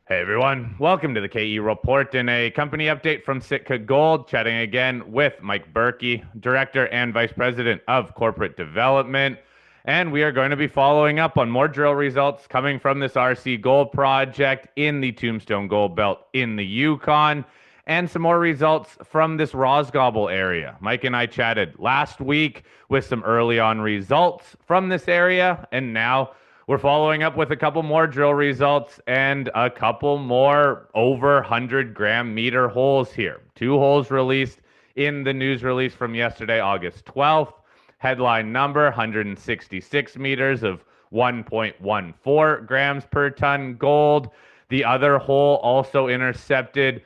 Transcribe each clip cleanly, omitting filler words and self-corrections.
Hey everyone, welcome to the KE Report and a company update from Sitka Gold, chatting again with Mike Burke, Director and Vice President of Corporate Development. And we are going to be following up on more drill results coming from this RC Gold project in the Tombstone Gold Belt in the Yukon, and some more results from this Rhosgobel area. Mike and I chatted last week with some early on results from this area, and now we're following up with a couple more drill results and a couple more over 100-gram meter holes here. Two holes released in the news release from yesterday, August 12th. Headline number 166 meters of 1.14 grams per ton gold. The other hole also intercepted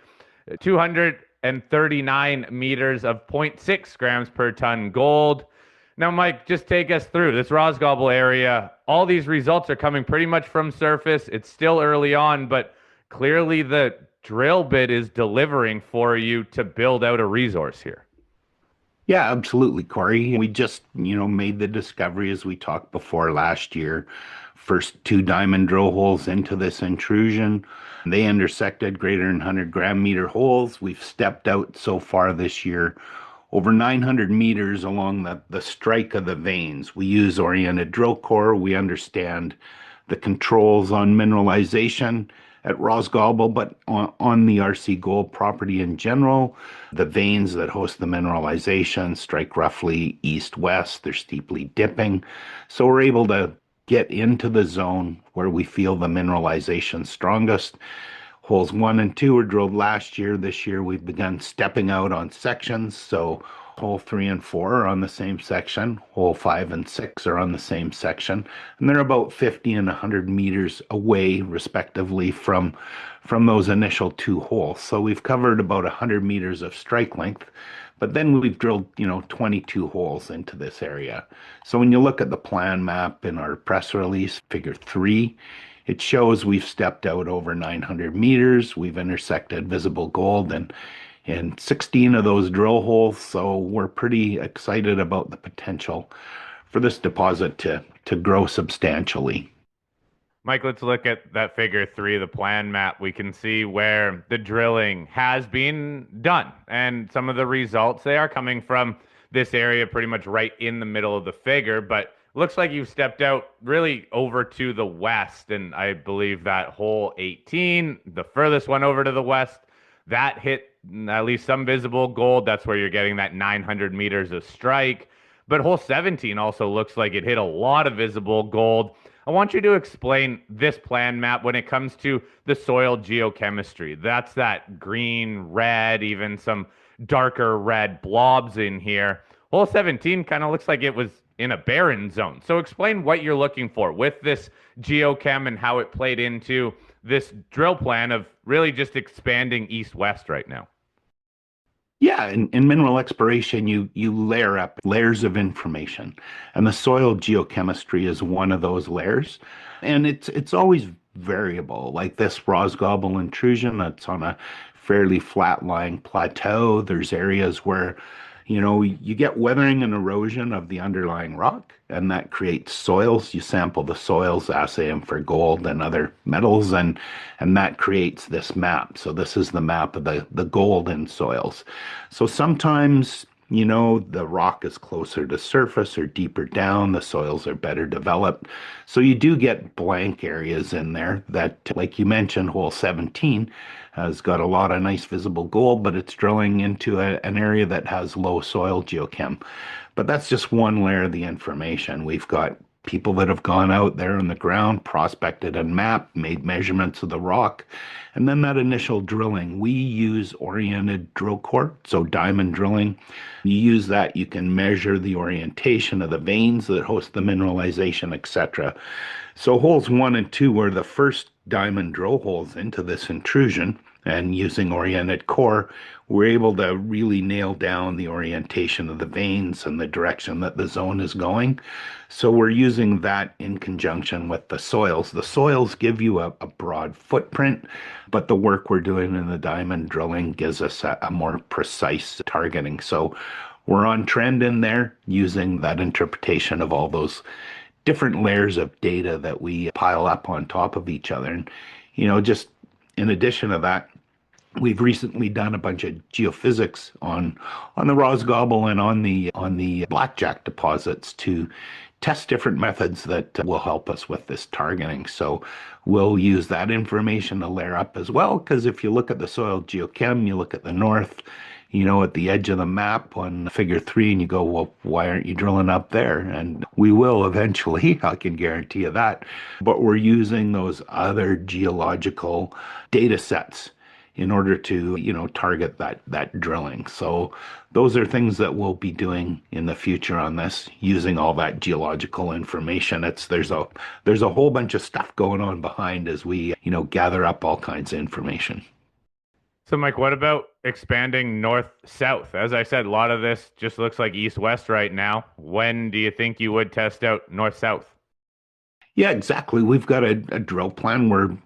239 meters of 0.6 grams per ton gold. Now, Mike, just take us through this Rhosgobel area. All these results are coming pretty much from surface. It's still early on, but clearly the drill bit is delivering for you to build out a resource here. Yeah, absolutely, Corey. We just, made the discovery as we talked before last year. First two diamond drill holes into this intrusion. They intersected greater than 100 gram meter holes. We've stepped out so far this year over 900 meters along the strike of the veins. We use oriented drill core. We understand the controls on mineralization at Rhosgobel, but on the RC Gold property in general, the veins that host the mineralization strike roughly east-west. They're steeply dipping. So we're able to get into the zone where we feel the mineralization strongest. Holes 1 and 2 were drilled last year. This year we've begun stepping out on sections. So hole 3 and 4 are on the same section. Hole 5 and 6 are on the same section. And they're about 50 and 100 meters away, respectively, from those initial two holes. So we've covered about 100 meters of strike length. But then we've drilled, 22 holes into this area. So when you look at the plan map in our press release, figure 3, it shows we've stepped out over 900 meters. We've intersected visible gold in 16 of those drill holes. So we're pretty excited about the potential for this deposit to grow substantially. Mike, let's look at that figure 3, the plan map. We can see where the drilling has been done and some of the results. They are coming from this area pretty much right in the middle of the figure, but looks like you've stepped out really over to the west, and I believe that hole 18, the furthest one over to the west, that hit at least some visible gold. That's where you're getting that 900 meters of strike. But hole 17 also looks like it hit a lot of visible gold. I want you to explain this plan map when it comes to the soil geochemistry. That's that green, red, even some darker red blobs in here. Hole 17 kind of looks like it was in a barren zone. So explain what you're looking for with this geochem and how it played into this drill plan of really just expanding east-west right now. Yeah, in mineral exploration, you layer up layers of information, and the soil geochemistry is one of those layers, and it's always variable. Like this Rhosgobel intrusion, that's on a fairly flat-lying plateau. There's areas where you get weathering and erosion of the underlying rock, and that creates soils. You sample the soils, assay them for gold and other metals, and that creates this map. So this is the map of the gold in soils. So sometimes, the rock is closer to surface or deeper down, the soils are better developed. So you do get blank areas in there that, like you mentioned, hole 17 has got a lot of nice visible gold, but it's drilling into an area that has low soil geochem. But that's just one layer of the information. We've got people that have gone out there on the ground, prospected and mapped, made measurements of the rock. And then that initial drilling, we use oriented drill core, so diamond drilling. You use that, you can measure the orientation of the veins that host the mineralization, etc. So holes 1 and 2 were the first diamond drill holes into this intrusion, and using oriented core, we're able to really nail down the orientation of the veins and the direction that the zone is going. So we're using that in conjunction with the soils. The soils give you a broad footprint, but the work we're doing in the diamond drilling gives us a more precise targeting. So we're on trend in there using that interpretation of all those different layers of data that we pile up on top of each other. And, just in addition to that, we've recently done a bunch of geophysics on the Rhosgobel and on the Blackjack deposits to test different methods that will help us with this targeting. So we'll use that information to layer up as well, because if you look at the soil geochem, you look at the north, at the edge of the map on figure 3, and you go, well, why aren't you drilling up there? And we will eventually, I can guarantee you that. But we're using those other geological data sets in order to, target that drilling. So those are things that we'll be doing in the future on this, using all that geological information. There's a whole bunch of stuff going on behind as we, gather up all kinds of information. So, Mike, what about expanding north-south? As I said, a lot of this just looks like east-west right now. When do you think you would test out north-south? Yeah, exactly. We've got a drill plan. We're,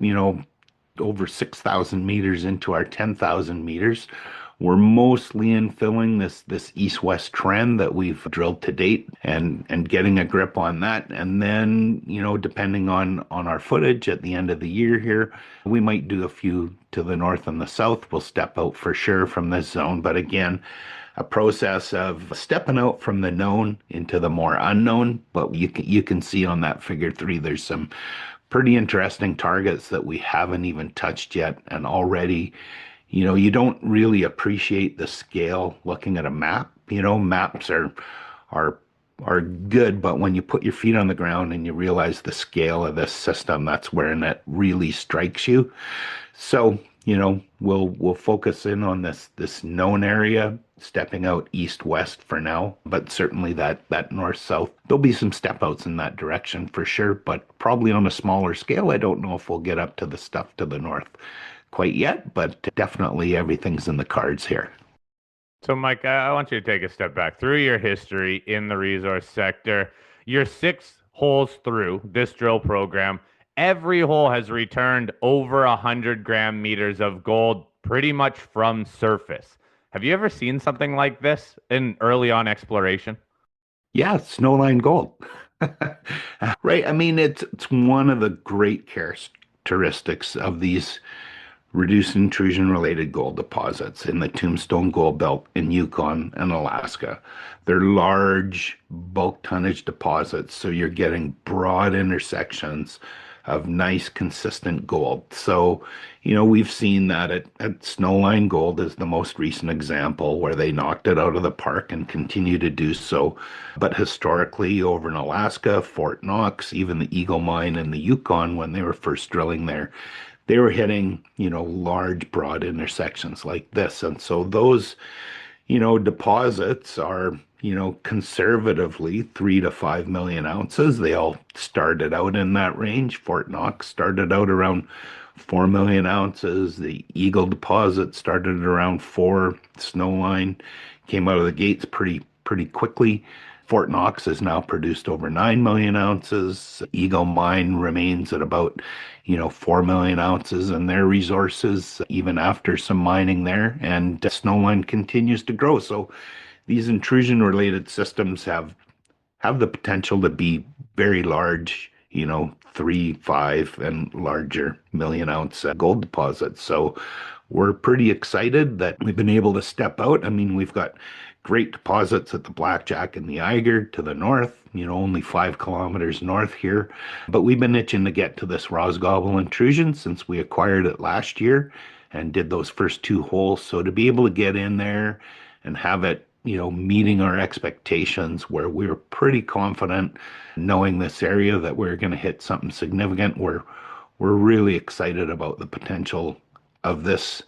over 6,000 meters into our 10,000 meters. We're mostly infilling this east-west trend that we've drilled to date and getting a grip on that. And then, depending on our footage at the end of the year here, we might do a few to the north and the south. We'll step out for sure from this zone. But again, a process of stepping out from the known into the more unknown. But you can see on that figure 3, there's some pretty interesting targets that we haven't even touched yet. And already, you don't really appreciate the scale looking at a map. Maps are are good, but when you put your feet on the ground and you realize the scale of this system, that's when it really strikes you. So, we'll focus in on this known area, stepping out east-west for now, but certainly that north-south. There'll be some step outs in that direction for sure, but probably on a smaller scale. I don't know if we'll get up to the stuff to the north quite yet, but definitely everything's in the cards here. So, Mike, I want you to take a step back through your history in the resource sector. You're 6 holes through this drill program. Every hole has returned over 100 gram meters of gold pretty much from surface. Have you ever seen something like this in early on exploration? Yeah, snowline gold. Right. I mean, it's one of the great characteristics of these reduced intrusion-related gold deposits in the Tombstone Gold Belt in Yukon and Alaska. They're large bulk tonnage deposits, so you're getting broad intersections of nice, consistent gold. So, we've seen that at Snowline Gold is the most recent example where they knocked it out of the park and continue to do so. But historically, over in Alaska, Fort Knox, even the Eagle Mine and the Yukon, when they were first drilling there, they were hitting, large, broad intersections like this. And so those, deposits are, conservatively 3 to 5 million ounces. They all started out in that range. Fort Knox started out around 4 million ounces. The Eagle deposit started at around 4. Snowline came out of the gates pretty quickly. Fort Knox has now produced over 9 million ounces. Eagle Mine remains at about, 4 million ounces in their resources, even after some mining there. And Snowline continues to grow. So these intrusion-related systems have the potential to be very large, 3, 5, and larger million ounce gold deposits. So we're pretty excited that we've been able to step out. I mean, we've got great deposits at the Blackjack and the Eiger to the north, only 5 kilometers north here. But we've been itching to get to this Rhosgobel intrusion since we acquired it last year and did those first 2 holes. So to be able to get in there and have it, meeting our expectations where we were pretty confident knowing this area that we're going to hit something significant, we're really excited about the potential of this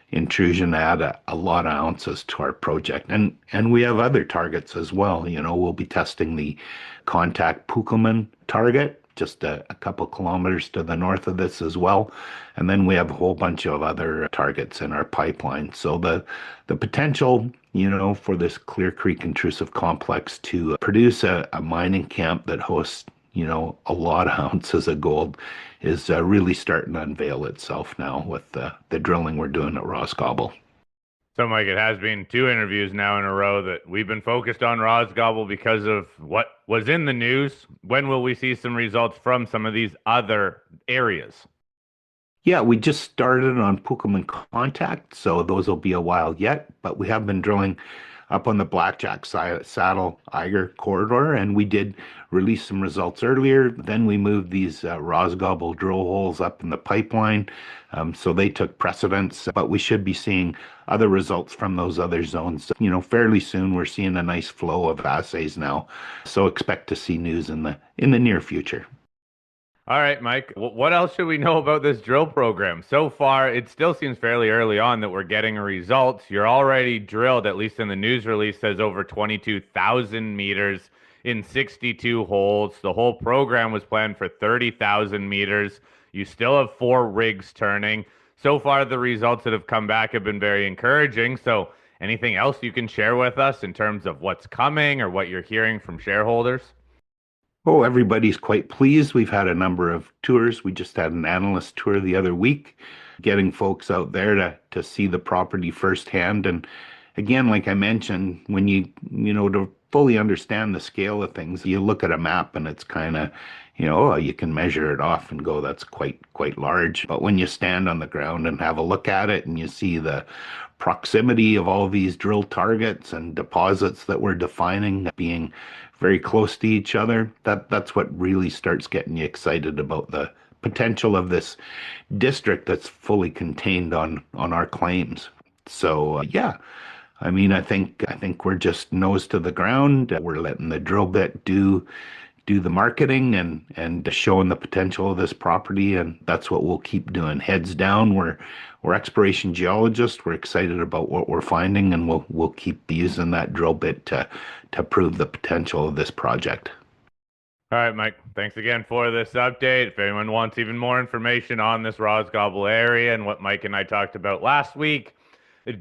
intrusion add a lot of ounces to our project. And we have other targets as well. We'll be testing the contact Pukelman target just a couple kilometers to the north of this as well. And then we have a whole bunch of other targets in our pipeline. So the potential, for this Clear Creek intrusive complex to produce a mining camp that hosts a lot of ounces of gold is really starting to unveil itself now with the drilling we're doing at Rhosgobel. So, Mike, it has been 2 interviews now in a row that we've been focused on Rhosgobel because of what was in the news. When will we see some results from some of these other areas? Yeah, we just started on Pukelman Contact, so those will be a while yet, but we have been drilling up on the Blackjack Saddle Eiger corridor, and we did release some results earlier. Then we moved these Rhosgobel drill holes up in the pipeline, so they took precedence, but we should be seeing other results from those other zones. Fairly soon. We're seeing a nice flow of assays now, so expect to see news in the near future. All right, Mike. What else should we know about this drill program? So far, it still seems fairly early on that we're getting results. You're already drilled, at least in the news release, says over 22,000 meters in 62 holes. The whole program was planned for 30,000 meters. You still have 4 rigs turning. So far, the results that have come back have been very encouraging. So, anything else you can share with us in terms of what's coming or what you're hearing from shareholders? Oh, everybody's quite pleased. We've had a number of tours. We just had an analyst tour the other week, getting folks out there to see the property firsthand. And again, like I mentioned, when to fully understand the scale of things, you look at a map and it's kind of, oh, you can measure it off and go, that's quite large. But when you stand on the ground and have a look at it and you see the proximity of all these drill targets and deposits that we're defining being very close to each other, that's what really starts getting you excited about the potential of this district that's fully contained on our claims. So yeah, I mean, I think we're just nose to the ground. We're letting the drill bit do the marketing and showing the potential of this property, and that's what we'll keep doing. Heads down. We're exploration geologists. We're excited about what we're finding, and we'll keep using that drill bit to prove the potential of this project. All right, Mike. Thanks again for this update. If anyone wants even more information on this Rhosgobel area and what Mike and I talked about last week,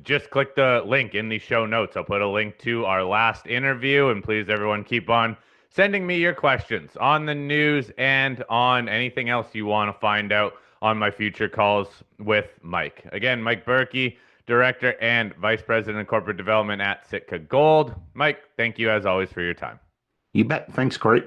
just click the link in the show notes. I'll put a link to our last interview. And please, everyone, keep on sending me your questions on the news and on anything else you want to find out on my future calls with Mike. Again, Mike Burke, Director and Vice President of Corporate Development at Sitka Gold. Mike, thank you as always for your time. You bet. Thanks, Corey.